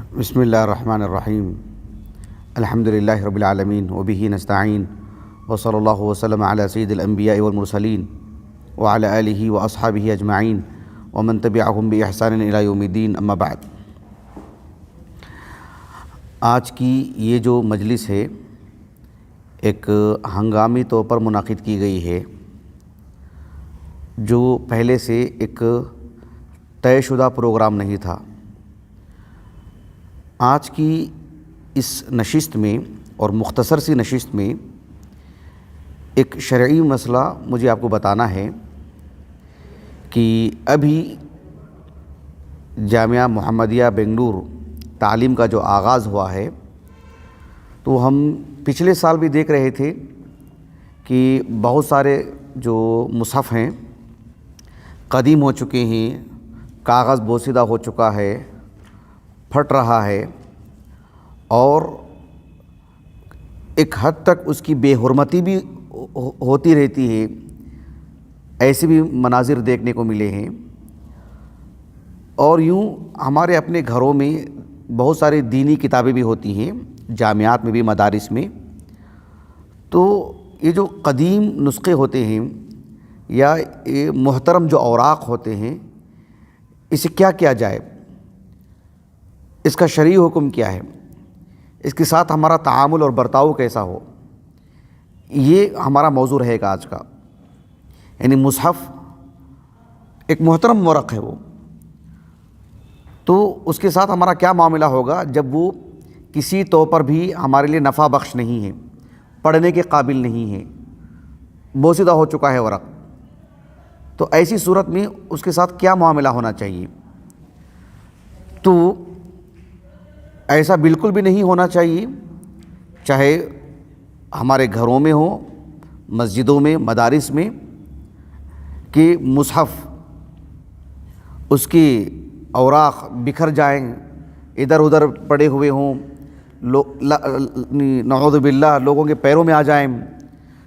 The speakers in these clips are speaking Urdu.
بسم اللہ الرحمن الرحیم الحمد للہ رب العالمین وبہ نستعین وصلی اللہ وسلم علی سید الانبیاء والمرسلین وعلی آلہ واصحابہ اجمعین ومن تبعہم باحسان الی یوم الدین، اما بعد۔ آج کی یہ جو مجلس ہے ایک ہنگامی طور پر منعقد کی گئی ہے، جو پہلے سے ایک طے شدہ پروگرام نہیں تھا۔ آج کی اس نشست میں اور مختصر سی نشست میں ایک شرعی مسئلہ مجھے آپ کو بتانا ہے کہ ابھی جامعہ محمدیہ بنگلور تعلیم کا جو آغاز ہوا ہے، تو ہم پچھلے سال بھی دیکھ رہے تھے کہ بہت سارے جو مصحف ہیں قدیم ہو چکے ہیں، کاغذ بوسیدہ ہو چکا ہے، پھٹ رہا ہے، اور ایک حد تک اس کی بے حرمتی بھی ہوتی رہتی ہے۔ ایسے بھی مناظر دیکھنے کو ملے ہیں۔ اور یوں ہمارے اپنے گھروں میں بہت ساری دینی کتابیں بھی ہوتی ہیں، جامعات میں بھی، مدارس میں۔ تو یہ جو قدیم نسخے ہوتے ہیں یا یہ محترم جو اوراق ہوتے ہیں، اسے کیا کیا جائے، اس کا شرعی حکم کیا ہے، اس کے ساتھ ہمارا تعامل اور برتاؤ کیسا ہو، یہ ہمارا موضوع رہے گا آج کا۔ یعنی مصحف ایک محترم ورق ہے وہ، تو اس کے ساتھ ہمارا کیا معاملہ ہوگا جب وہ کسی طور پر بھی ہمارے لیے نفع بخش نہیں ہے، پڑھنے کے قابل نہیں ہے، بوسیدہ ہو چکا ہے ورق، تو ایسی صورت میں اس کے ساتھ کیا معاملہ ہونا چاہیے؟ تو ایسا بالکل بھی نہیں ہونا چاہیے، چاہے ہمارے گھروں میں ہو، مسجدوں میں، مدارس میں، کہ مصحف اس کی اوراق بکھر جائیں، ادھر ادھر پڑے ہوئے ہوں، نعوذ باللہ لوگوں کے پیروں میں آ جائیں،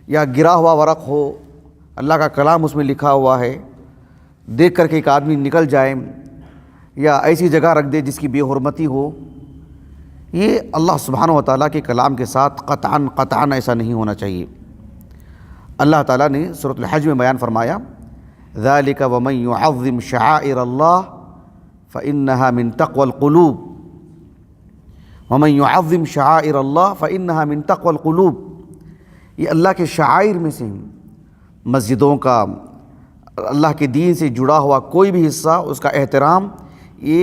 یا گرا ہوا ورق ہو، اللہ کا کلام اس میں لکھا ہوا ہے، دیکھ کر کے ایک آدمی نکل جائے، یا ایسی جگہ رکھ دے جس کی بے حرمتی ہو۔ یہ اللہ سبحانہ و تعالیٰ کے کلام کے ساتھ قطعاً ایسا نہیں ہونا چاہیے۔ اللہ تعالیٰ نے سورۃ الحج میں بیان فرمایا، ذَلِكَ وَمَن يُعَظِّمْ شَعَائِرَ اللَّهِ فَإِنَّهَا مِن تَقْوَى الْقُلُوبِ وَمَن يُعَظِّمْ شَعَائِرَ اللَّهِ فَإِنَّهَا مِن تَقْوَى الْقُلُوبِ۔ یہ اللہ کے شعائر میں سے مسجدوں کا، اللہ کے دین سے جڑا ہوا کوئی بھی حصہ، اس کا احترام، یہ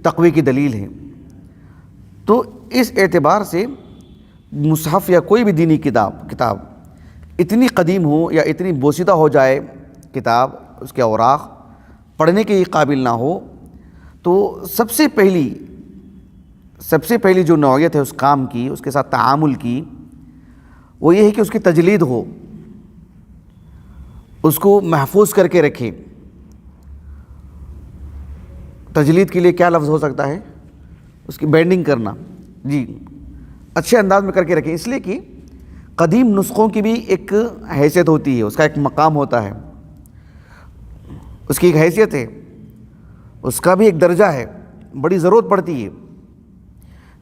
تقوی کی دلیل ہے۔ تو اس اعتبار سے مصحف یا کوئی بھی دینی کتاب اتنی قدیم ہو یا اتنی بوسیدہ ہو جائے کتاب، اس کے اوراق پڑھنے کے قابل نہ ہو، تو سب سے پہلی جو نوعیت ہے اس کام کی، اس کے ساتھ تعامل کی، وہ یہ ہے کہ اس کی تجلید ہو، اس کو محفوظ کر کے رکھیں۔ تجلید کے لیے کیا لفظ ہو سکتا ہے؟ اس کی بینڈنگ کرنا، جی، اچھے انداز میں کر کے رکھیں، اس لیے کہ قدیم نسخوں کی بھی ایک حیثیت ہوتی ہے، اس کا ایک مقام ہوتا ہے، اس کی ایک حیثیت ہے، اس کا بھی ایک درجہ ہے، بڑی ضرورت پڑتی ہے۔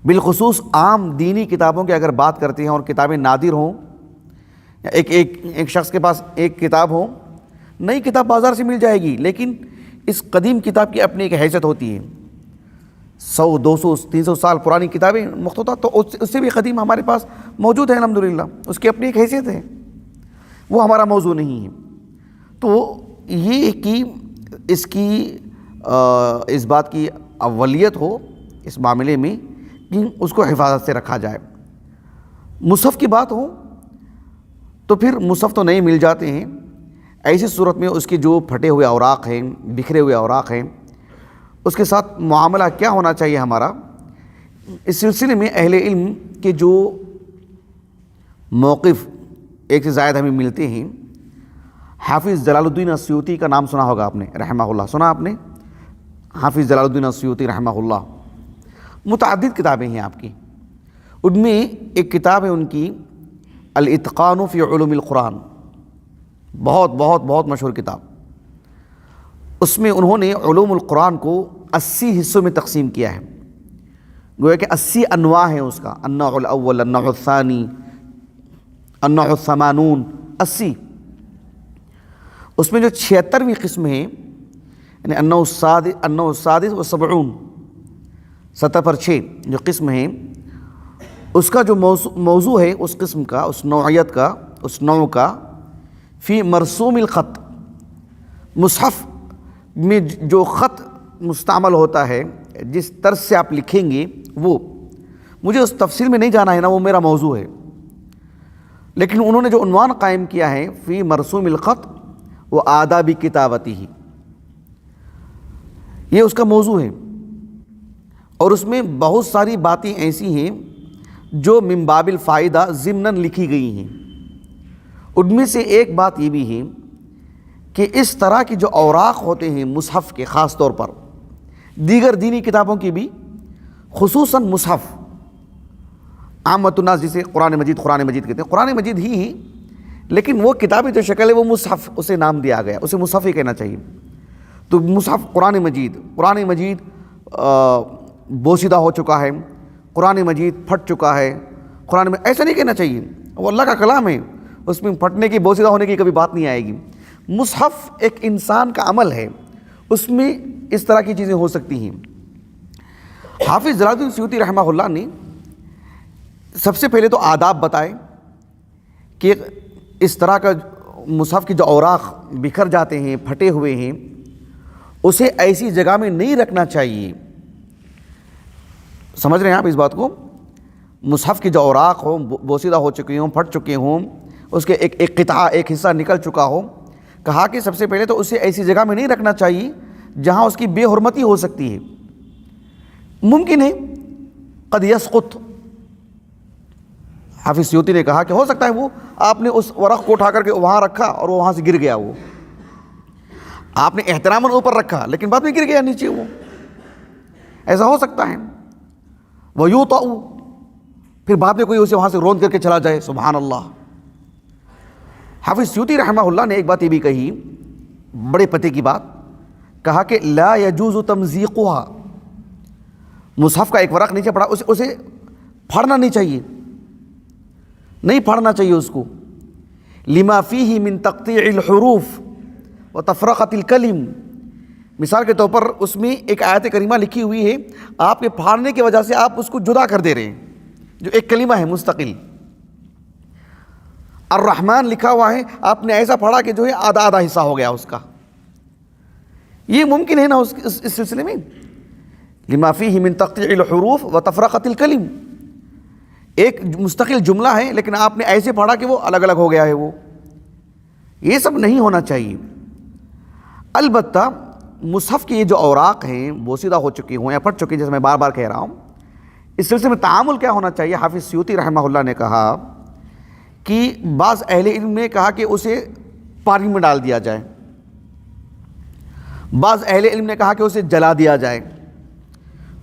بالخصوص عام دینی کتابوں کی اگر بات کرتے ہیں اور کتابیں نادر ہوں، یا ایک شخص کے پاس ایک کتاب ہو، نئی کتاب بازار سے مل جائے گی، لیکن اس قدیم کتاب کی اپنی ایک حیثیت ہوتی ہے۔ 100، 200، 300 سال پرانی کتابیں مخطوطہ تو اس سے بھی قدیم ہمارے پاس موجود ہے، الحمدللہ، اس کی اپنی ایک حیثیت ہے، وہ ہمارا موضوع نہیں ہے۔ تو یہ کہ اس کی اس بات کی اولیت ہو اس معاملے میں کہ اس کو حفاظت سے رکھا جائے۔ مصحف کی بات ہو تو پھر مصحف تو نئے مل جاتے ہیں، ایسی صورت میں اس کے جو پھٹے ہوئے اوراق ہیں، بکھرے ہوئے اوراق ہیں، اس کے ساتھ معاملہ کیا ہونا چاہیے ہمارا؟ اس سلسلے میں اہل علم کے جو موقف ایک سے زائد ہمیں ملتے ہیں، حافظ جلال الدین السیوطی کا نام سنا ہوگا آپ نے، رحمہ اللہ، سنا آپ نے؟ حافظ جلال الدین السیوطی رحمہ اللہ، متعدد کتابیں ہیں آپ کی، ان میں ایک کتاب ہے ان کی الاتقان فی علوم القرآن، بہت بہت بہت مشہور کتاب۔ اس میں انہوں نے علوم القرآن کو 80 حصوں میں تقسیم کیا ہے۔ گویا کہ 80 انواع ہیں اس کا، النوع الاول، النوع الثانی، النوع الثمانون، 80۔ اس میں جو 76ویں قسم ہے، یعنی النوع السادس والسبعون، 70 پر 6 جو قسم ہے، اس کا جو موضوع ہے اس قسم کا، اس نوعیت کا، اس نوع کا، فی مرسوم الخط، مصحف میں جو خط مستعمل ہوتا ہے، جس طرز سے آپ لکھیں گے، وہ مجھے اس تفصیل میں نہیں جانا ہے نا، وہ میرا موضوع ہے، لیکن انہوں نے جو عنوان قائم کیا ہے فی مرسوم الخط و آداب کتابتہ، یہ اس کا موضوع ہے، اور اس میں بہت ساری باتیں ایسی ہیں جو من باب الفائدہ ضمناً لکھی گئی ہیں۔ ان میں سے ایک بات یہ بھی ہے کہ اس طرح کی جو اوراق ہوتے ہیں مصحف کے، خاص طور پر دیگر دینی کتابوں کی بھی، خصوصاً مصحف، عامۃ الناس جسے قرآن مجید کہتے ہیں، قرآن مجید ہی لیکن وہ کتابی جو شکل ہے وہ مصحف، اسے نام دیا گیا، اسے مصحف ہی کہنا چاہیے۔ تو مصحف قرآن مجید بوسیدہ ہو چکا ہے، قرآن مجید پھٹ چکا ہے، قرآن میں ایسا نہیں کہنا چاہیے، وہ اللہ کا کلام ہے، اس میں پھٹنے کی، بوسیدہ ہونے کی کبھی بات نہیں آئے گی۔ مصحف ایک انسان کا عمل ہے، اس میں اس طرح کی چیزیں ہو سکتی ہیں۔ حافظ جلال الدین سیوطی رحمہ اللہ نے سب سے پہلے تو آداب بتائے کہ اس طرح کا مصحف کی جو اوراق بکھر جاتے ہیں، پھٹے ہوئے ہیں، اسے ایسی جگہ میں نہیں رکھنا چاہیے۔ سمجھ رہے ہیں آپ اس بات کو؟ مصحف کی جو اوراق ہوں، بوسیدہ ہو چکے ہوں، پھٹ چکے ہوں، اس کے ایک قطعہ، ایک حصہ نکل چکا ہو، کہا کہ سب سے پہلے تو اسے ایسی جگہ میں نہیں رکھنا چاہیے جہاں اس کی بے حرمتی ہو سکتی ہے۔ ممکن ہے قد یسقط، حافظ سیوطی نے کہا کہ ہو سکتا ہے وہ آپ نے اس ورق کو اٹھا کر کے وہاں رکھا اور وہ وہاں سے گر گیا، وہ آپ نے احتراماً اوپر رکھا لیکن بعد میں گر گیا نیچے، وہ ایسا ہو سکتا ہے۔ وَيُوطَأُ، پھر بعد میں کوئی اسے وہاں سے روند کر کے چلا جائے، سبحان اللہ۔ حافظ سیوطی رحمہ اللہ نے ایک بات یہ بھی کہی، بڑے پتے کی بات، کہا کہ لا يجوز تمزیقها، مصحف کا ایک ورق نیچے پڑا، اسے پھاڑنا نہیں چاہیے، نہیں پھاڑنا چاہیے اس کو، لما فیہ من تقطیع الحروف وتفرقۃ الکلم، مثال کے طور پر اس میں ایک آیت کریمہ لکھی ہوئی ہے، آپ کے پھاڑنے کی وجہ سے آپ اس کو جدا کر دے رہے ہیں، جو ایک کلمہ ہے مستقل۔ الرحمن لکھا ہوا ہے، آپ نے ایسا پڑھا کہ جو ہے آدھا آدھا حصہ ہو گیا اس کا، یہ ممکن ہے نا اس سلسلے میں، لما فیہ من تقطیع الحروف وتفرقۃ الکلم، ایک مستقل جملہ ہے لیکن آپ نے ایسے پڑھا کہ وہ الگ الگ ہو گیا ہے، وہ یہ سب نہیں ہونا چاہیے۔ البتہ مصحف کی یہ جو اوراق ہیں بوسیدہ ہو چکی ہوں یا پھٹ چکی، جیسے میں بار بار کہہ رہا ہوں، اس سلسلے میں تعامل کیا ہونا چاہیے؟ حافظ سیوطی رحمہ اللہ نے کہا کہ بعض اہل علم نے کہا کہ اسے پانی میں ڈال دیا جائے، بعض اہل علم نے کہا کہ اسے جلا دیا جائے،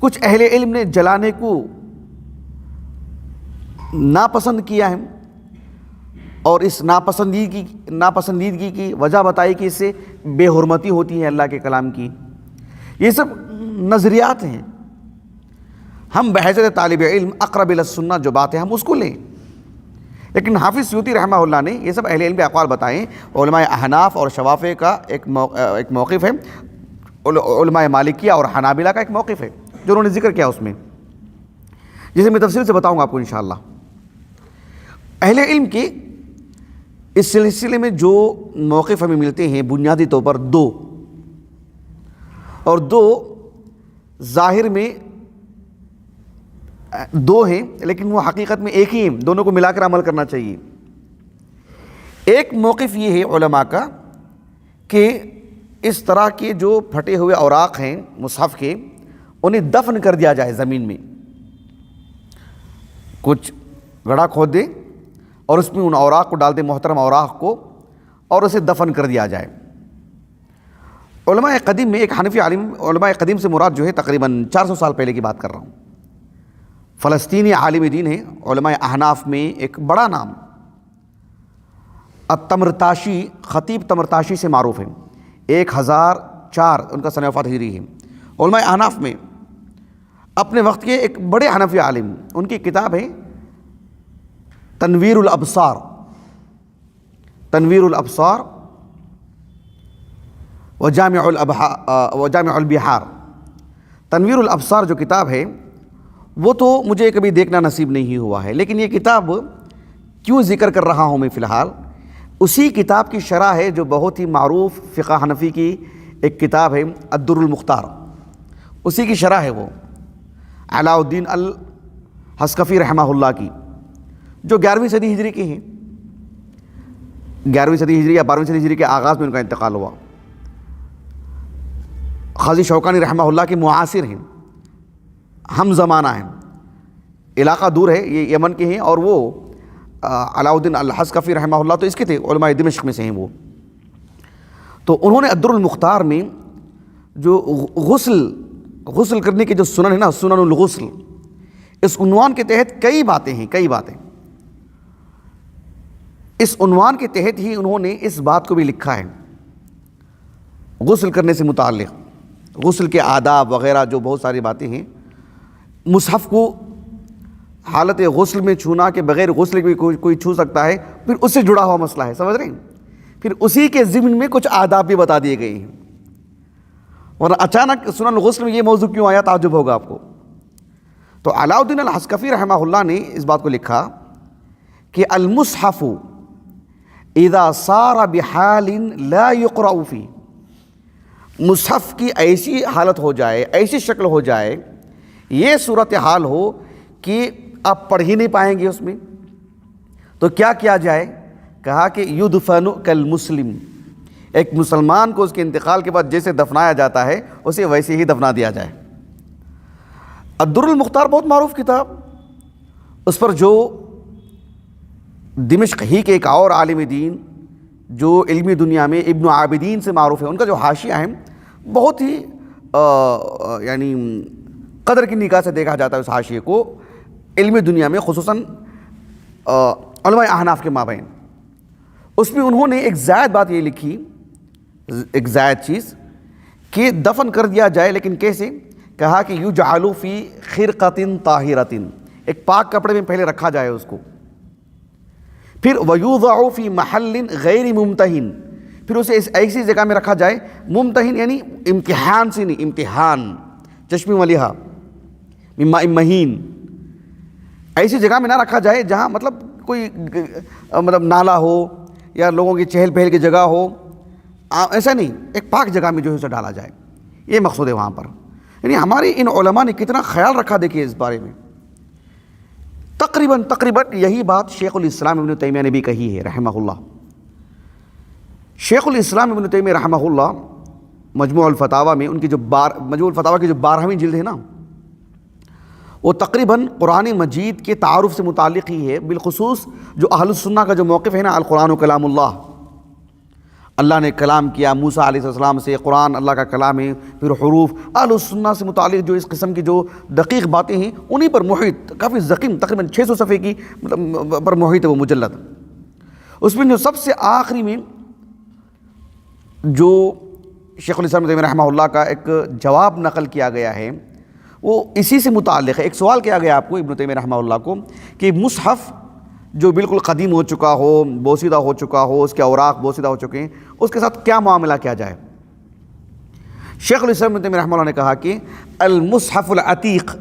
کچھ اہل علم نے جلانے کو ناپسند کیا ہے، اور اس ناپسندیدگی کی وجہ بتائی کہ اس سے بے حرمتی ہوتی ہے اللہ کے کلام کی۔ یہ سب نظریات ہیں، ہم بحیثیت طالب علم اقرب الی السنہ جو بات ہے ہم اس کو لیں، لیکن حافظ سیوطی رحمہ اللہ نے یہ سب اہل علم کے اقوال بتائیں۔ علماء احناف اور شوافع کا ایک موقف ہے، علماء مالکیہ اور حنابلہ کا ایک موقف ہے جو انہوں نے ذکر کیا اس میں، جسے میں تفصیل سے بتاؤں گا آپ کو انشاءاللہ۔ اہل علم کے اس سلسلے میں جو موقف ہمیں ملتے ہیں بنیادی طور پر دو، اور دو ظاہر میں دو ہیں لیکن وہ حقیقت میں ایک ہی ہیں، دونوں کو ملا کر عمل کرنا چاہیے۔ ایک موقف یہ ہے علماء کا کہ اس طرح کے جو پھٹے ہوئے اوراق ہیں مصحف کے، انہیں دفن کر دیا جائے زمین میں، کچھ گڑھا کھود دے اور اس میں ان اوراق کو ڈال دے، محترم اوراق کو، اور اسے دفن کر دیا جائے۔ علماء قدیم میں ایک حنفی عالم، علماء قدیم سے مراد جو ہے تقریباً 400 سال پہلے کی بات کر رہا ہوں، فلسطینی عالم دین ہے، علماء احناف میں ایک بڑا نام، التمرتاشی، خطیب تمرتاشی سے معروف ہے، 1004 ان کا سنہ وفات ہجری ہے۔ علماء احناف میں اپنے وقت کے ایک بڑے حنفی عالم، ان کی کتاب ہے تنویر الابصار، تنویر الابصار وجامع البحار۔ تنویر الابصار جو کتاب ہے وہ تو مجھے کبھی دیکھنا نصیب نہیں ہوا ہے، لیکن یہ کتاب کیوں ذکر کر رہا ہوں میں فی الحال، اسی کتاب کی شرح ہے جو بہت ہی معروف فقہ حنفی کی ایک کتاب ہے الدر المختار، اسی کی شرح ہے وہ علاء الدین الحسکفی رحمہ اللہ کی، جو 11ویں صدی ہجری کی ہیں، 11ویں صدی ہجری یا 12ویں صدی ہجری کے آغاز میں ان کا انتقال ہوا۔ قاضی شوکانی رحمہ اللہ کے معاصر ہیں، ہم زمانہ ہیں، علاقہ دور ہے، یہ یمن کے ہیں، اور وہ علاء الدین الحسکفی رحمہ اللہ تو اس کے تھے، علماء دمشق میں سے ہیں وہ۔ تو انہوں نے الدر المختار میں جو غسل کرنے کے جو سنن ہے نا، سنن الغسل، اس عنوان کے تحت کئی باتیں ہیں، کئی باتیں، اس عنوان کے تحت ہی انہوں نے اس بات کو بھی لکھا ہے، غسل کرنے سے متعلق، غسل کے آداب وغیرہ جو بہت ساری باتیں ہیں، مصحف کو حالت غسل میں چھونا کہ بغیر غسل کے کوئی چھو سکتا ہے، پھر اس سے جڑا ہوا مسئلہ ہے، سمجھ رہے ہیں؟ پھر اسی کے ضمن میں کچھ آداب بھی بتا دیے گئے ہیں، اور اچانک سنن الغسل میں یہ موضوع کیوں آیا، تعجب ہوگا آپ کو۔ تو علاء الدین الحسکفی رحمہ اللہ نے اس بات کو لکھا کہ المصحف اذا صار بحال لا يقرأ فی، مصحف کی ایسی حالت ہو جائے، ایسی شکل ہو جائے، یہ صورتحال ہو کہ آپ پڑھ ہی نہیں پائیں گے اس میں، تو کیا کیا جائے؟ کہا کہ یدفن کالمسلم، ایک مسلمان کو اس کے انتقال کے بعد جیسے دفنایا جاتا ہے اسے ویسے ہی دفنا دیا جائے۔ الدر المختار بہت معروف کتاب، اس پر جو دمشق ہی کے ایک اور عالم دین جو علمی دنیا میں ابن عابدین سے معروف ہے، ان کا جو حاشیہ ہے بہت ہی یعنی قدر کی نگاہ سے دیکھا جاتا ہے اس حاشیے کو علمی دنیا میں، خصوصاً علماء احناف کے مابین۔ اس میں انہوں نے ایک زائد بات یہ لکھی، ایک زائد چیز، کہ دفن کر دیا جائے، لیکن کیسے؟ کہا کہ یجعل فی خرقۃ طاہرۃ، ایک پاک کپڑے میں پہلے رکھا جائے اس کو، پھر ویوضع فی محل غیر ممتہن، پھر اسے ایسی جگہ میں رکھا جائے، ممتہن یعنی امتحان سے نہیں، امتحان چشمی ملیحہ من ماء مہین، ایسی جگہ میں نہ رکھا جائے جہاں مطلب کوئی نالا ہو یا لوگوں کی چہل پہل کی جگہ ہو، ایسا نہیں، ایک پاک جگہ میں جو ہے اسے ڈالا جائے، یہ مقصود ہے وہاں پر۔ یعنی ہمارے ان علماء نے کتنا خیال رکھا، دیکھیے اس بارے میں۔ تقریباً یہی بات شیخ الاسلام ابن تیمیہ نے بھی کہی ہے رحمہ اللہ۔ شیخ الاسلام ابن تیمیہ رحمہ اللہ مجموع الفتاویٰ میں، ان کی جو مجموع الفتاویٰ کی جو 12ویں جلد ہے نا، وہ تقریباً قرآن مجید کے تعارف سے متعلق ہی ہے، بالخصوص جو اہل السنہ کا جو موقف ہے نا، القرآن کلام اللہ، اللہ نے کلام کیا موسیٰ علیہ السلام سے، قرآن اللہ کا کلام ہے، پھر حروف، اہل السنہ سے متعلق جو اس قسم کی جو دقیق باتیں ہیں انہی پر محیط، کافی ضخیم، تقریباً 600 صفحے کی پر محیط ہے وہ مجلد۔ اس میں جو سب سے آخری میں جو شیخ الاسلام ابن تیمیہ رحمہ اللہ کا ایک جواب نقل کیا گیا ہے، وہ اسی سے متعلق ہے۔ ایک سوال کیا گیا آپ کو ابن تیمیہ رحمہ اللہ کو کہ مصحف جو بالکل قدیم ہو چکا ہو، بوسیدہ ہو چکا ہو، اس کے اوراق بوسیدہ ہو چکے ہیں، اس کے ساتھ کیا معاملہ کیا جائے؟ شیخ الاسلام ابن تیمیہ رحمہ اللہ نے کہا کہ المصحف العتیق،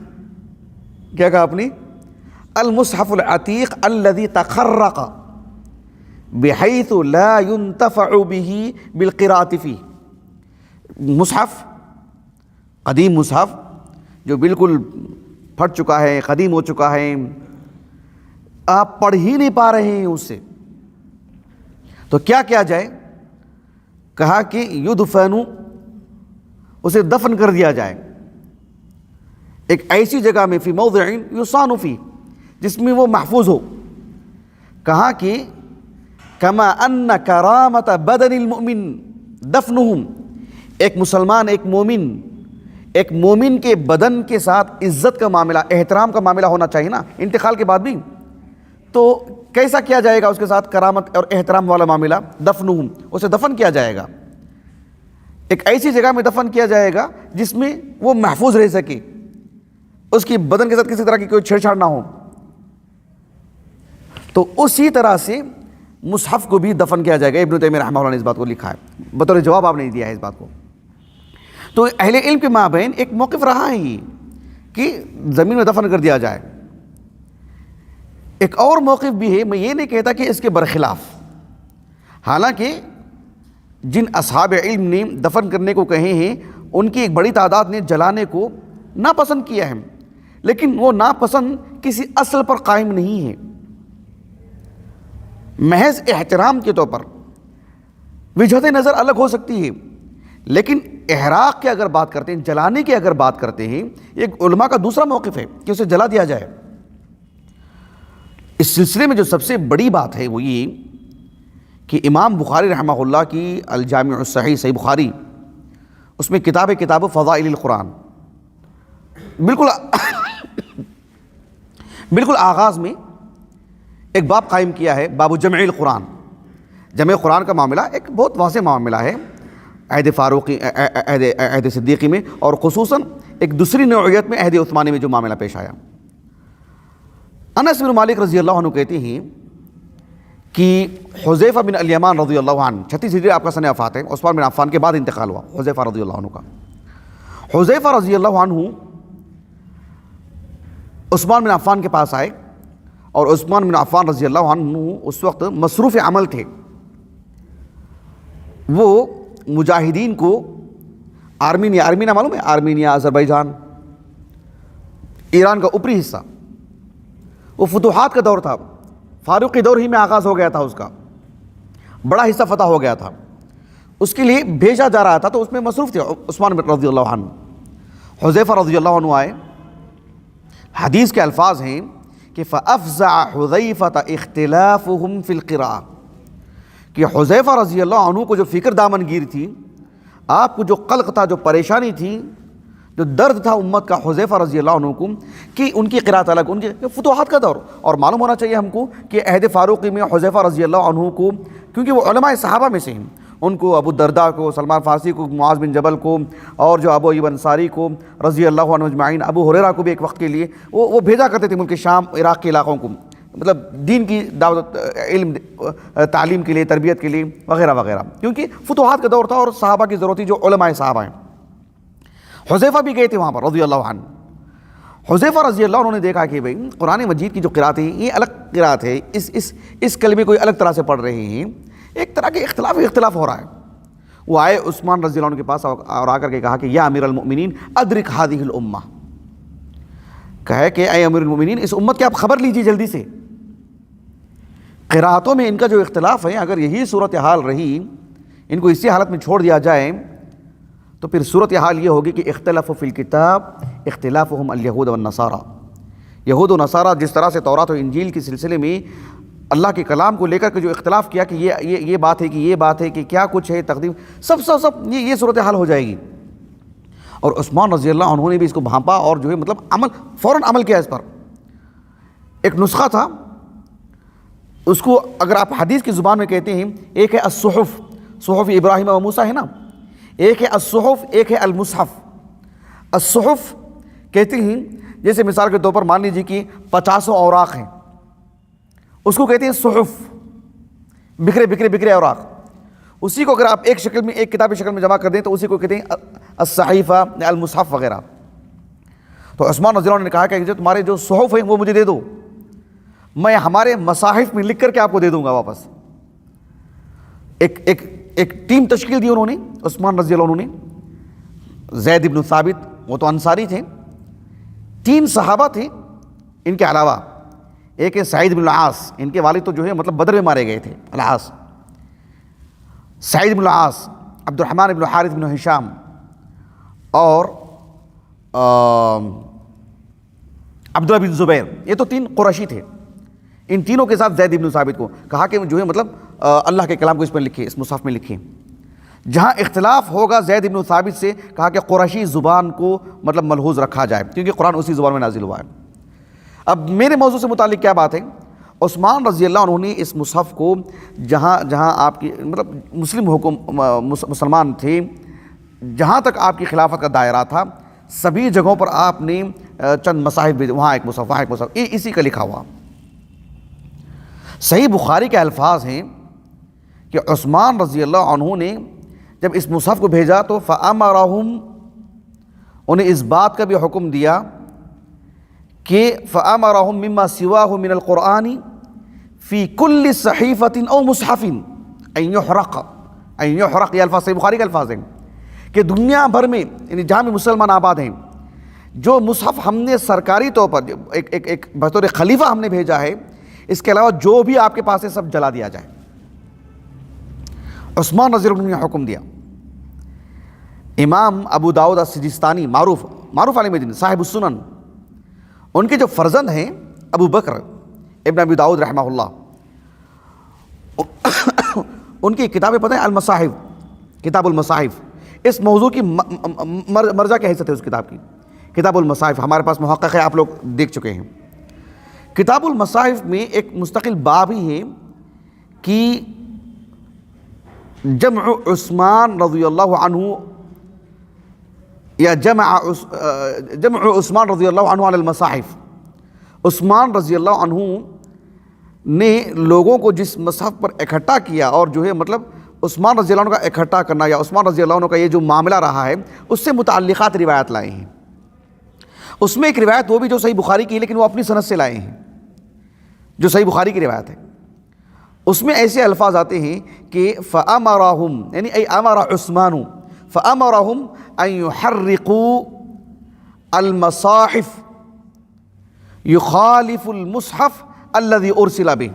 کیا کہا آپ نے؟ المصحف العتیق الذي تخرق بحيث لا ينتفع به بالقراءة فيه، مصحف، قدیم مصحف جو بالکل پھٹ چکا ہے، قدیم ہو چکا ہے، آپ پڑھ ہی نہیں پا رہے ہیں اس سے، تو کیا کیا جائے؟ کہا کہ یدفن، اسے دفن کر دیا جائے ایک ایسی جگہ میں، فی موضع یصان فی، جس میں وہ محفوظ ہو۔ کہا کہ کما ان کرامت بدن المؤمن دفنہم، ایک مسلمان، ایک مومن کے بدن کے ساتھ عزت کا معاملہ، احترام کا معاملہ ہونا چاہیے نا انتقال کے بعد بھی، تو کیسا کیا جائے گا اس کے ساتھ کرامت اور احترام والا معاملہ؟ دفنہم، اسے دفن کیا جائے گا، ایک ایسی جگہ میں دفن کیا جائے گا جس میں وہ محفوظ رہ سکے، اس کی بدن کے ساتھ کسی طرح کی کوئی چھیڑ چھاڑ نہ ہو. تو اسی طرح سے مصحف کو بھی دفن کیا جائے گا. ابن تیمیہ رحمہ اللہ نے اس بات کو لکھا ہے, بطور جواب آپ نے دیا ہے اس بات کو. تو اہل علم کے مابین ایک موقف رہا ہے یہ کہ زمین میں دفن کر دیا جائے. ایک اور موقف بھی ہے, میں یہ نہیں کہتا کہ اس کے برخلاف, حالانکہ جن اصحاب علم نے دفن کرنے کو کہے ہیں ان کی ایک بڑی تعداد نے جلانے کو ناپسند کیا ہے, لیکن وہ ناپسند کسی اصل پر قائم نہیں ہے. محض احترام کے طور پر وجہت نظر الگ ہو سکتی ہے, لیکن احراق کی اگر بات کرتے ہیں, جلانے کی اگر بات کرتے ہیں, ایک علماء کا دوسرا موقف ہے کہ اسے جلا دیا جائے. اس سلسلے میں جو سب سے بڑی بات ہے وہ یہ کہ امام بخاری رحمہ اللہ کی الجامع الصحیح صحیح بخاری, اس میں کتاب فضائل القرآن, بالکل آغاز میں ایک باب قائم کیا ہے, باب جمع القرآن. جمع قرآن کا معاملہ ایک بہت واسع معاملہ ہے عہد فاروقی, عہد صدیقی میں, اور خصوصاً ایک دوسری نوعیت میں عہد عثمانی میں جو معاملہ پیش آیا. انس بن مالک رضی اللہ عنہ کہتے ہیں کہ حذیفہ بن الیمان رضی اللہ عنہ, 36 ہجری آپ کا سن وفات ہے, عثمان بن عفان کے بعد انتقال ہوا حذیفہ رضی اللہ عنہ کا. حذیفہ رضی اللہ عنہ عثمان بن عفان کے پاس آئے, اور عثمان بن عفان رضی اللہ عنہ اس وقت مصروف عمل تھے. وہ مجاہدین کو آرمینیا معلوم ہے, آرمینیا, آذربائیجان, ایران کا اوپری حصہ, وہ فتوحات کا دور تھا, فاروق کے دور ہی میں آغاز ہو گیا تھا, اس کا بڑا حصہ فتح ہو گیا تھا, اس کے لیے بھیجا جا رہا تھا, تو اس میں مصروف تھے عثمان رضی اللہ عنہ. حذیفہ رضی اللہ عنہ آئے. حدیث کے الفاظ ہیں کہ فَأَفْزَعَ حُذَيْفَةَ اِخْتِلَافُهُمْ فِي الْقِرَاءَةِ, کہ حذیفہ رضی اللہ عنہ کو جو فکر دامن گیر تھی, آپ کو جو قلق تھا, جو پریشانی تھی, جو درد تھا امت کا حذیفہ رضی اللہ عنہ کو, کہ ان کی قرات الگ, ان کے فتوحات کا دور. اور معلوم ہونا چاہیے ہم کو کہ عہد فاروقی میں حذیفہ رضی اللہ عنہ کو, کیونکہ وہ علماء صحابہ میں سے ہیں, ان کو ابو الدرداء کو, سلمان فارسی کو, معاذ بن جبل کو, اور جو ابو ایوب انصاری کو رضی اللہ عنہ اجمعین, ابو ہریرہ کو بھی ایک وقت کے لیے وہ بھیجا کرتے تھے ملک شام, عراق کے علاقوں کو, مطلب دین کی دعوت, علم, تعلیم کے لیے, تربیت کے لیے وغیرہ وغیرہ, کیونکہ فتوحات کا دور تھا اور صحابہ کی ضرورت تھی جو علماء صحابہ ہیں. حذیفہ بھی گئے تھے وہاں پر رضی اللہ عنہ. حذیفہ رضی اللہ عنہ نے دیکھا کہ بھئی قرآن مجید کی جو قرات ہے یہ الگ قرات ہے, اس کلمے کو الگ طرح سے پڑھ رہے ہیں, ایک طرح کے اختلاف ہو رہا ہے. وہ آئے عثمان رضی اللہ عنہ کے پاس اور آ کر کے کہا کہ یا امیر المؤمنین ادرک هذه الامہ, کہے کہ اے امیر المؤمنین اس امت کی آپ خبر لیجیے جلدی سے. قراتوں میں ان کا جو اختلاف ہے, اگر یہی صورتحال رہی, ان کو اسی حالت میں چھوڑ دیا جائے, تو پھر صورتحال یہ ہوگی کہ اختلافوا فی الکتاب اختلافهم الیہود والنصارى. یہود و نصارہ جس طرح سے تورات و انجیل کے سلسلے میں اللہ کے کلام کو لے کر کے جو اختلاف کیا کہ یہ بات ہے, کہ یہ بات ہے, کہ کیا کچھ ہے تقدیم, سب یہ صورتحال ہو جائے گی. اور عثمان رضی اللہ عنہ نے بھی اس کو بھانپا, اور جو ہے مطلب فوراً عمل کیا اس پر. ایک نسخہ تھا, اس کو اگر آپ حدیث کی زبان میں کہتے ہیں, ایک ہے الصحف, صحف ابراہیم و موسیٰ ہے نا, ایک ہے الصحف, ایک ہے المصحف. الصحف کہتے ہیں جیسے مثال کے طور پر مان لیجیے کہ 50 اوراق ہیں, اس کو کہتے ہیں صحف, بکھرے اوراق. اسی کو اگر آپ ایک شکل میں, ایک کتاب کی شکل میں جمع کر دیں تو اسی کو کہتے ہیں الصحیفہ, المصحف وغیرہ. تو عثمان رضی اللہ عنہ نے کہا کہ جو تمہارے جو صحف ہیں وہ مجھے دے دو, میں ہمارے مصاحف میں لکھ کر کے آپ کو دے دوں گا واپس. ایک ٹیم تشکیل دی انہوں نے, عثمان رضی اللہ عنہ نے. زید بن ثابت, وہ تو انصاری تھے, 3 صحابہ تھے ان کے علاوہ, ایک ہے سعید بن العاص, ان کے والد تو جو ہے مطلب بدر میں مارے گئے تھے, العاص, سعید بن العاص, عبد الرحمن بن حارث بن ہشام, اور عبداللہ بن زبیر. یہ تو 3 قریشی تھے. ان تینوں کے ساتھ زید بن ثابت کو کہا کہ جو ہے مطلب اللہ کے کلام کو اس میں لکھیں, اس مصحف میں لکھیں. جہاں اختلاف ہوگا زید بن ثابت سے کہا کہ قریشی زبان کو مطلب ملحوظ رکھا جائے, کیونکہ قرآن اسی زبان میں نازل ہوا ہے. اب میرے موضوع سے متعلق کیا بات ہے, عثمان رضی اللہ عنہ نے اس مصحف کو جہاں آپ کی مطلب مسلمان تھے, جہاں تک آپ کی خلافت کا دائرہ تھا, سبھی جگہوں پر آپ نے چند مصاحف بھیجے، وہاں ایک مصحف، وہاں ایک مصحف، اسی کا لکھا ہوا۔ صحیح بخاری کے الفاظ ہیں کہ عثمان رضی اللہ عنہ نے جب اس مصحف کو بھیجا تو فَأَمَرَهُمْ، انہیں اس بات کا بھی حکم دیا کہ فَأَمَرَهُمْ مِمَّا سِوَاهُ مِنَ الْقُرْآنِ فِي كُلِّ صَحِيفَةٍ أَوْ مُصْحَفٍ أَن يُحْرَقَ، یہ الفاظ صحیح بخاری کے الفاظ ہیں کہ دنیا بھر میں، یعنی جہاں بھی مسلمان آباد ہیں، جو مصحف ہم نے سرکاری طور پر ایک بطور خلیفہ ہم نے بھیجا ہے، اس کے علاوہ جو بھی آپ کے پاس ہے سب جلا دیا جائے۔ عثمان رضی اللہ عنہ نے حکم دیا۔ امام ابو داؤد السجستانی، معروف عالم دین، صاحب السنن، ان کے جو فرزند ہیں ابو بکر ابن ابی داؤد رحمہ اللہ، ان کی کتابیں پتہ ہیں، المصاحف، کتاب المصاحف، اس موضوع کی مرجع کی حیثیت ہے اس کتاب کی، کتاب المصاحف، ہمارے پاس محقق ہے، آپ لوگ دیکھ چکے ہیں۔ کتاب المصاحف میں ایک مستقل باب ہی ہے کہ جمع عثمان رضی اللہ عنہ، یا جمع عثمان رضی اللہ عنہ علی المصاحف، عثمان رضی اللہ عنہ نے لوگوں کو جس مصحف پر اکٹھا کیا، اور جو ہے مطلب عثمان رضی اللہ عنہ کا اکٹھا کرنا یا عثمان رضی اللہ عنہ کا یہ جو معاملہ رہا ہے، اس سے متعلقات روایت لائے ہیں۔ اس میں ایک روایت وہ بھی جو صحیح بخاری کی ہے، لیکن وہ اپنی سند سے لائے ہیں، جو صحیح بخاری کی روایت ہے۔ اس میں ایسے الفاظ آتے ہیں کہ فَأَمَرَهُمْ، یعنی ای امر عثمان فَأَمَرَهُمْ أَن يُحَرِّقُوا الْمَصَاحِف يُخَالِفُ الْمُصْحَفَ الَّذِي أُرْسِلَ بِهِ،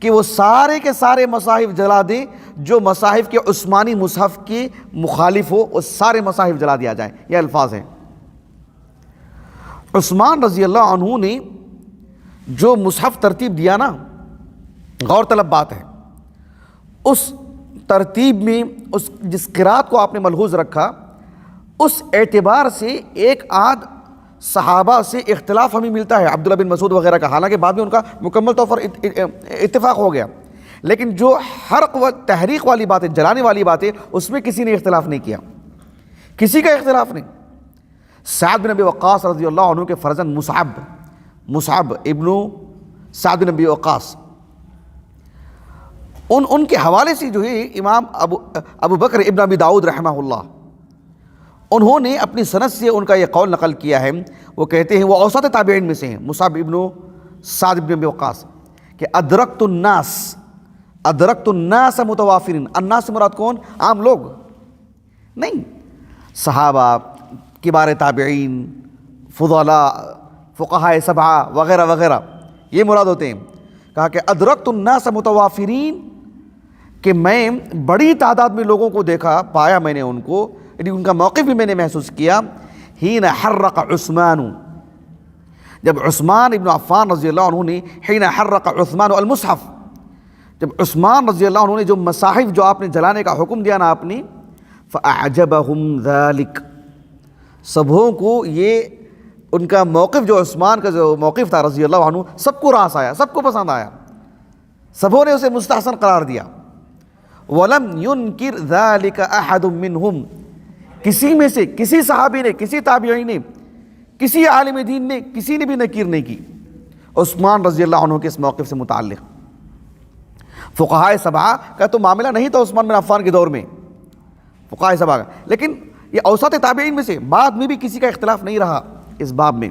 کہ وہ سارے کے سارے مصاحف جلا دیں جو مصاحف کے عثمانی مصحف کے مخالف ہو، وہ سارے مصاحف جلا دیا جائیں۔ یہ الفاظ ہیں۔ عثمان رضی اللہ عنہ نے جو مصحف ترتیب دیا نا، غور طلب بات ہے، اس ترتیب میں اس جس قرات کو آپ نے ملحوظ رکھا، اس اعتبار سے ایک آدھ صحابہ سے اختلاف ہمیں ملتا ہے، عبداللہ بن مسعود وغیرہ کا، حالانکہ بعد میں ان کا مکمل طور پر اتفاق ہو گیا، لیکن جو حرق و تحریق والی بات ہے، جلانے والی بات ہے، اس میں کسی نے اختلاف نہیں کیا، کسی کا اختلاف نہیں۔ سعد بن ابی وقاص رضی اللہ عنہ کے فرزند مصعب ابن سعد بن ابی وقاص، ان کے حوالے سے جو ہے امام ابو بکر ابن ابی داؤد رحمہ اللہ، انہوں نے اپنی سند سے ان کا یہ قول نقل کیا ہے، وہ کہتے ہیں، وہ اوسط تابعین میں سے ہیں، مصعب ابن سعد بن ابی وقاص، کہ ادرکت الناس متوافرین، الناس مراد کون؟ عام لوگ نہیں، صحابہ، کبار تابعین، فضلاء، فقہاء سبعہ وغیرہ وغیرہ، یہ مراد ہوتے ہیں۔ کہا کہ ادرکت الناس متوافرین، کہ میں بڑی تعداد میں لوگوں کو دیکھا، پایا میں نے ان کو، یعنی ان کا موقف بھی میں نے محسوس کیا، حین حرق عثمان، جب عثمان ابن عفان رضی اللہ عنہ نے، حین حرق عثمان المصحف، جب عثمان رضی اللہ عنہ نے جو مصاحف جو آپ نے جلانے کا حکم دیا نا آپ نے، فأعجبہم ذالک، سبھوں کو یہ ان کا موقف، جو عثمان کا جو موقف تھا رضی اللہ عنہ، سب کو راس آیا، سب کو پسند آیا، سبھوں نے اسے مستحسن قرار دیا۔ وَلَمْ يُنْكِرْ ذَلِكَ أَحَدٌ مِّنْهُمْ، کسی میں سے، کسی صحابی نے، کسی تابعی نے، کسی عالم دین نے، کسی نے بھی نکیر نہیں کی عثمان رضی اللہ عنہ کے اس موقف سے متعلق۔ فقہائے سبعہ کا تو معاملہ نہیں تھا عثمان بن عفان کے دور میں، فقہائے سبعہ کا، لیکن یہ اوسط تابعین میں سے بعد میں بھی کسی کا اختلاف نہیں رہا اس باب میں۔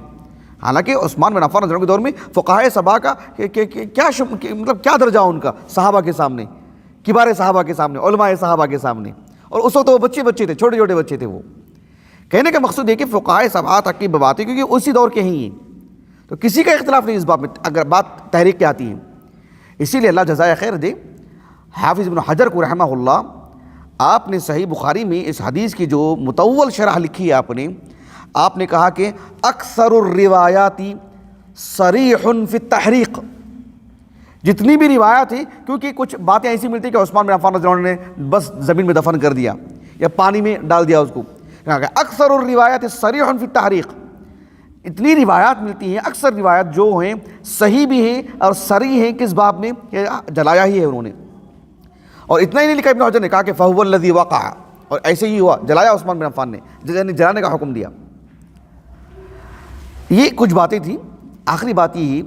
حالانکہ عثمان بن عفان رضی اللہ عنہ کے دور میں فقہائے سبعہ کا کیا مطلب کیا درجہ ان کا صحابہ کے سامنے، کبار صحابہ کے سامنے، علماء صحابہ کے سامنے، اور اس وقت وہ بچے تھے، چھوٹے چھوٹے بچے تھے۔ وہ کہنے کا مقصد ہے کہ فقہائے سبعہ تک کی بات ہے، کیونکہ اسی دور کے ہی ہیں، تو کسی کا اختلاف نہیں اس باب میں اگر بات تحریک کی آتی ہے۔ اسی لیے اللہ جزائے خیر دے حافظ ابن حجر کو رحمہ اللہ، آپ نے صحیح بخاری میں اس حدیث کی جو مطول شرح لکھی ہے آپ نے کہا کہ اکثر الروایات صریح فی التحریق، جتنی بھی روایات ہیں، کیونکہ کچھ باتیں ایسی ملتی ہیں کہ عثمان بن عفان رضی اللہ عنہ نے بس زمین میں دفن کر دیا یا پانی میں ڈال دیا اس کو، کہا کہ اکثر الروایات صریح فی التحریق، اتنی روایات ملتی ہیں، اکثر روایات جو ہیں صحیح بھی ہیں اور صریح ہیں کس باب میں، کہ جلایا ہی ہے انہوں نے۔ اور اتنا ہی نہیں لکھا ابن حجر نے، کہا کہ فَهُوَ الَّذِي وَقَعَ، اور ایسے ہی ہوا، جلایا عثمان بن عفان نے، یعنی جلانے کا حکم دیا۔ یہ کچھ باتیں تھیں. آخری بات یہ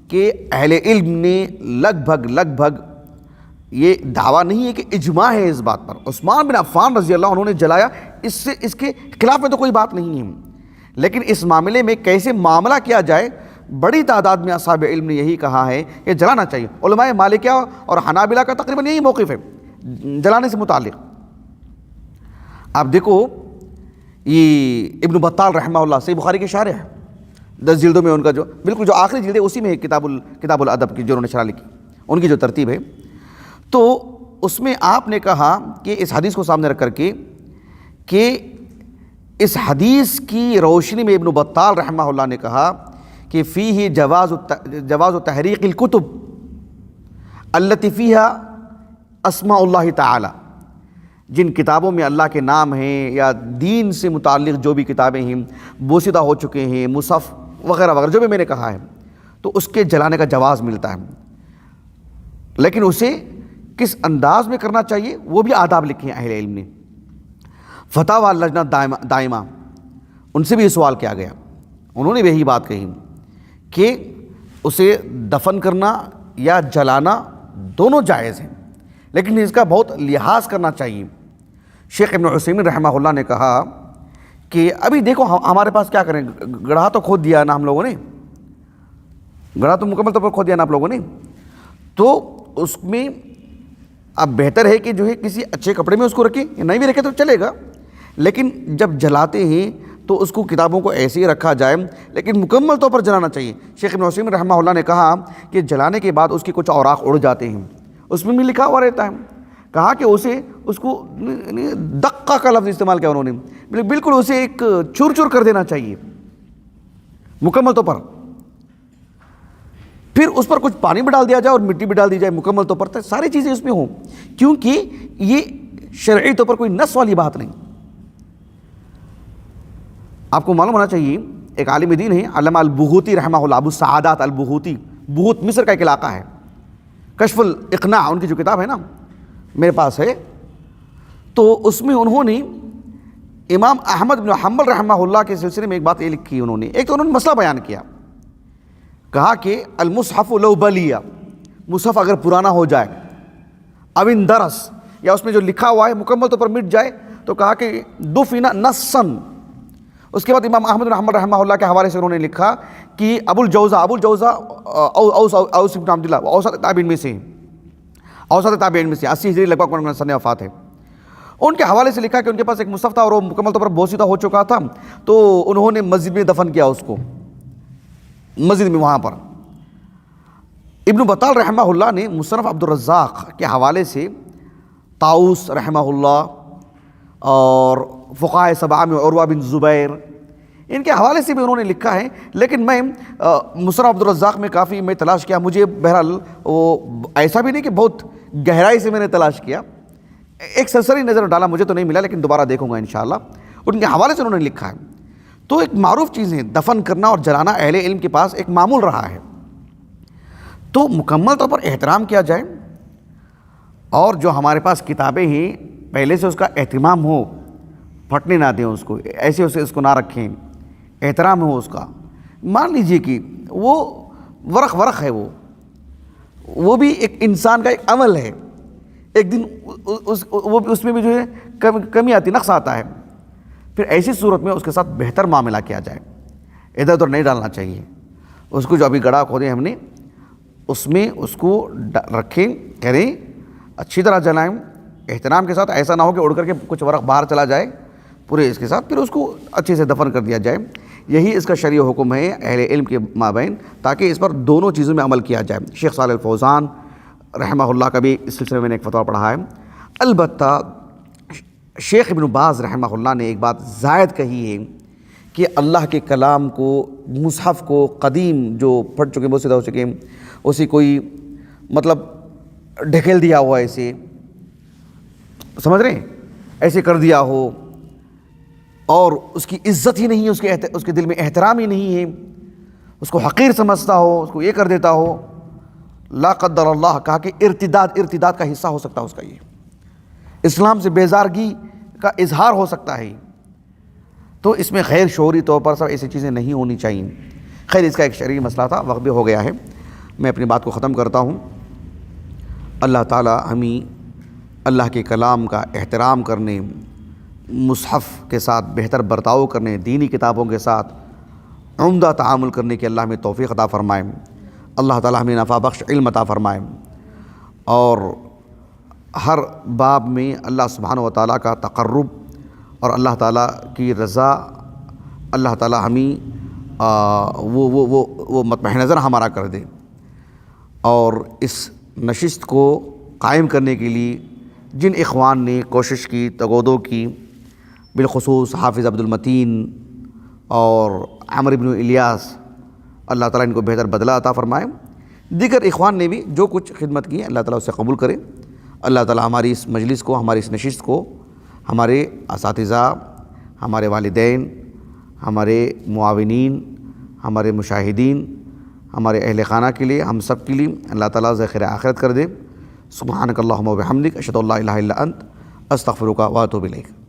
کہ اہل علم نے لگ بھگ یہ دعویٰ نہیں ہے کہ اجماع ہے اس بات پر. عثمان بن عفان رضی اللہ عنہ نے جلایا، اس کے خلاف میں تو کوئی بات نہیں ہے، لیکن اس معاملے میں کیسے معاملہ کیا جائے، بڑی تعداد میں اصحاب علم نے یہی کہا ہے کہ جلانا چاہیے. علماء مالکیہ اور حنابلہ کا تقریباً یہی موقف ہے جلانے سے متعلق. آپ دیکھو یہ ابن بطال رحمہ اللہ صحیح بخاری کے شارح ہے، 10 جلدوں میں ان کا جو بالکل جو آخری جلد ہے اسی میں ہے کتاب الادب کی جو انہوں نے شرح لکھی، ان کی جو ترتیب ہے. تو اس میں آپ نے کہا کہ اس حدیث کو سامنے رکھ کر کے کہ اس حدیث کی روشنی میں ابن بطال رحمہ اللہ نے کہا کہ فیہ جواز تحریق الکتب التی فیہا اسماء اللہ تعالی، جن کتابوں میں اللہ کے نام ہیں یا دین سے متعلق جو بھی کتابیں ہیں بوسیدہ ہو چکے ہیں، مصحف وغیرہ وغیرہ جو بھی میں نے کہا ہے، تو اس کے جلانے کا جواز ملتا ہے. لیکن اسے کس انداز میں کرنا چاہیے وہ بھی آداب لکھے ہیں اہل علم نے. فتاوی لجنہ دائمہ ان سے بھی یہ سوال کیا گیا، انہوں نے بھی یہی بات کہی کہ اسے دفن کرنا یا جلانا دونوں جائز ہیں، لیکن اس کا بہت لحاظ کرنا چاہیے. شیخ ابن عثیمین رحمہ اللہ نے کہا کہ ابھی دیکھو ہمارے پاس کیا کریں، گڑھا تو کھود دیا نا ہم لوگوں نے، گڑھا تو مکمل طور پر کھود دیا نا آپ لوگوں نے، تو اس میں اب بہتر ہے کہ جو ہے کسی اچھے کپڑے میں اس کو رکھیں، نہیں بھی رکھے تو چلے گا، لیکن جب جلاتے ہیں تو اس کو کتابوں کو ایسے ہی رکھا جائے، لیکن مکمل طور پر جلانا چاہیے. شیخ ابن عثیمین رحمہ اللہ نے کہا کہ جلانے کے بعد اس کے کچھ اوراق اڑ جاتے ہیں، اس میں بھی لکھا ہوا رہتا ہے. کہا کہ اس کو دقہ کا لفظ استعمال کیا انہوں نے، بالکل اسے ایک چور چور کر دینا چاہیے مکمل طور پر. پھر اس پر کچھ پانی بھی ڈال دیا جائے اور مٹی بھی ڈال دی جائے مکمل طور پر، ساری چیزیں اس میں ہوں، کیونکہ یہ شرعی طور پر کوئی نص والی بات نہیں. آپ کو معلوم ہونا چاہیے ایک عالم دین ہے علامہ البغوتی رحمہ اللہ، ابو السعادات البغوتی، بہوت مصر کا ایک علاقہ ہے. کشف الاقناع ان کی جو کتاب ہے نا میرے پاس ہے، تو اس میں انہوں نے امام احمد بن حنبل رحمہ اللہ کے سلسلے میں ایک بات یہ لکھی انہوں نے. ایک تو انہوں نے مسئلہ بیان کیا، کہا کہ المصحف لو بلیہ، مصحف اگر پرانا ہو جائے، او اندرس، یا اس میں جو لکھا ہوا ہے مکمل طور پر مٹ جائے، تو کہا کہ دفن نصاً. اس کے بعد امام احمد بن حنبل رحمہ اللہ کے حوالے سے انہوں نے لکھا کہ ابو الجوزہ اوس بن عبداللہ اوسط تابعین میں سے 80 ہجری لگ بھگ سن وفات ہے. ان کے حوالے سے لکھا کہ ان کے پاس ایک مصحف تھا اور وہ مکمل طور پر بوسیدہ ہو چکا تھا، تو انہوں نے مسجد میں دفن کیا اس کو، مسجد میں وہاں پر. ابن بطال رحمہ اللہ نے مصنف عبد الرزاق کے حوالے سے طاؤس رحمہ اللہ اور فقہاء سبعہ میں عروہ بن زبیر، ان کے حوالے سے بھی انہوں نے لکھا ہے. لیکن میں مصنف عبد الرزاق میں کافی میں تلاش کیا، مجھے بہرحال وہ ایسا بھی نہیں کہ بہت گہرائی سے میں نے تلاش کیا، ایک سرسری نظر ڈالا، مجھے تو نہیں ملا، لیکن دوبارہ دیکھوں گا انشاءاللہ. ان کے حوالے سے انہوں نے لکھا ہے. تو ایک معروف چیز ہے دفن کرنا اور جلانا، اہل علم کے پاس ایک معمول رہا ہے. تو مکمل طور پر احترام کیا جائے، اور جو ہمارے پاس کتابیں ہیں پہلے سے اس کا اہتمام ہو، پھٹنے نہ دیں اس کو، ایسے اس کو نہ رکھیں، احترام ہو اس کا. مان لیجئے کہ وہ ورق ہے، وہ بھی ایک انسان کا ایک عمل ہے، ایک دن اس میں بھی جو ہے کمی آتی، نقص آتا ہے. پھر ایسی صورت میں اس کے ساتھ بہتر معاملہ کیا جائے، ادھر ادھر نہیں ڈالنا چاہیے. اس کو جو ابھی گڑھا کھودے ہم نے، اس میں اس کو رکھیں، کریں، اچھی طرح جلائیں احترام کے ساتھ، ایسا نہ ہو کہ اڑ کر کے کچھ ورق باہر چلا جائے پورے اس کے ساتھ، پھر اس کو اچھے سے دفن کر دیا جائے. یہی اس کا شرعی حکم ہے اہل علم کے مابین، تاکہ اس پر دونوں چیزوں میں عمل کیا جائے. شیخ صالح الفوزان رحمہ اللہ کا بھی اس سلسلے میں نے ایک فتویٰ پڑھا ہے. البتہ شیخ ابن باز رحمہ اللہ نے ایک بات زائد کہی ہے کہ اللہ کے کلام کو، مصحف کو قدیم جو پڑھ چکے بہت سیدھا ہو چکے، اسی کوئی مطلب ڈھکیل دیا ہوا، ایسے سمجھ رہے ہیں، ایسے کر دیا ہو، اور اس کی عزت ہی نہیں ہے، اس کے دل میں احترام ہی نہیں ہے، اس کو حقیر سمجھتا ہو، اس کو یہ کر دیتا ہو، لا قدر اللہ. کہا کہ ارتداد کا حصہ ہو سکتا ہے اس کا، یہ اسلام سے بیزارگی کا اظہار ہو سکتا ہے. تو اس میں غیر شعوری طور پر سب ایسی چیزیں نہیں ہونی چاہیے. خیر اس کا ایک شرعی مسئلہ تھا، وقت بھی ہو گیا ہے، میں اپنی بات کو ختم کرتا ہوں. اللہ تعالی ہمیں اللہ کے کلام کا احترام کرنے، مصحف کے ساتھ بہتر برتاؤ کرنے، دینی کتابوں کے ساتھ عمدہ تعامل کرنے کی اللہ ہمیں توفیق عطا فرمائے. اللہ تعالی ہمیں نفع بخش علم عطا فرمائے، اور ہر باب میں اللہ سبحانہ و تعالیٰ کا تقرب اور اللہ تعالیٰ کی رضا، اللہ تعالیٰ ہمیں وہ مطمئن نظر ہمارا کر دے. اور اس نشست کو قائم کرنے کے لیے جن اخوان نے کوشش کی، تگودو کی، بالخصوص حافظ عبد المتین اور عمر بن الیاس، اللہ تعالیٰ ان کو بہتر بدلہ عطا فرمائے. دیگر اخوان نے بھی جو کچھ خدمت کی اللہ تعالیٰ اسے قبول کرے. اللہ تعالیٰ ہماری اس مجلس کو، ہماری اس نشست کو، ہمارے اساتذہ، ہمارے والدین، ہمارے معاونین، ہمارے مشاہدین، ہمارے اہل خانہ کے لیے، ہم سب کے لیے اللہ تعالیٰ ذخیرہ آخرت کر دے. سبحانک اللہم و بحمدک، اشہد ان لا الہ الا انت، استغفرک و اتوب الیک.